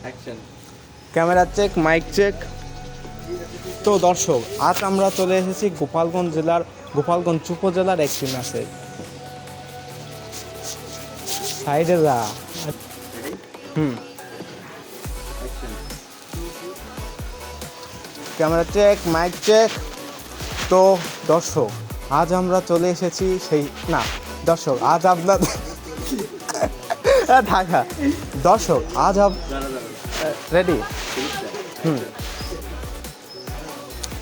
Action. Camera check, mic check. তো দর্শক, আজ আমরা চলে এসেছি গোপালগঞ্জ উপজেলার একটি ম্যাচে। সাইডে যা। Ready hmm. Action. Camera check, mic check. তো দর্শক, আজ আমরা চলে এসেছি দর্শক আজ আপনার ঢাকা। দর্শক আজ ready. Hmm.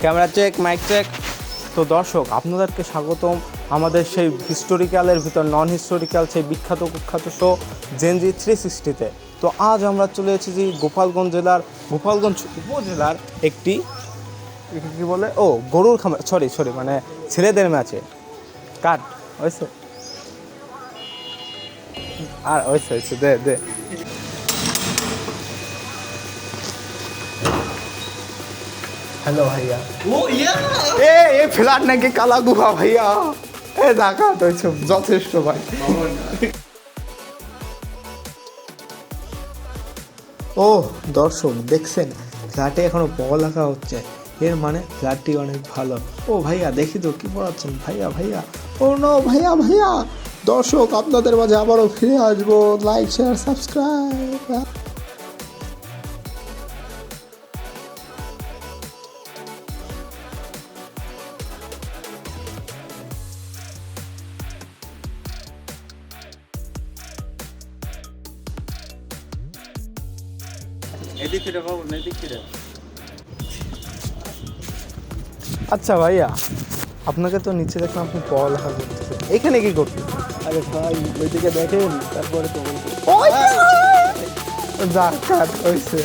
Camera check, mic check. তো দর্শক, আপনাদেরকে স্বাগতম আমাদের সেই হিস্টোরিক্যালের ভিতর নন হিস্টোরিক্যাল সেই বিখ্যাত কুখ্যাত শো জেনজি 360-তে। তো আজ আমরা চলে এসেছি গোপালগঞ্জ উপজেলার একটি কী বলে গরুর খামার, সরি মানে ছেলেদের ম্যাচে। কাট হয়েছে আর হয়েছে দে। हेलो भैया। ও ইয়া ये फ्लैट नाকি কালা গুহা ভাইয়া। ঢাকা তো যথেষ্ট ভাই। ও দর্শক, দেখছেন ফ্ল্যাটে এখনো পড়ালেখা হচ্ছে, এর মানে ফ্ল্যাটটি অনেক ভালো। ও ভাইয়া দেখি তো কি পড়াচ্ছেন ভাইয়া। ও নো ভাইয়া। দর্শক, আপনাদের মাঝে আবারও ফিরে আসবো। Like, share, subscribe. এদিক ফিরে বাবু, এদিক ফিরে। আচ্ছা ভাইয়া, আপনাকে তো নিচে দেখলাম আপনি পড়ালেখা করতেছেন, এখানে কি করতেন? আরে ভাই ওইদিকে দেখেন, তারপরে তো যা কাট হয়েছে।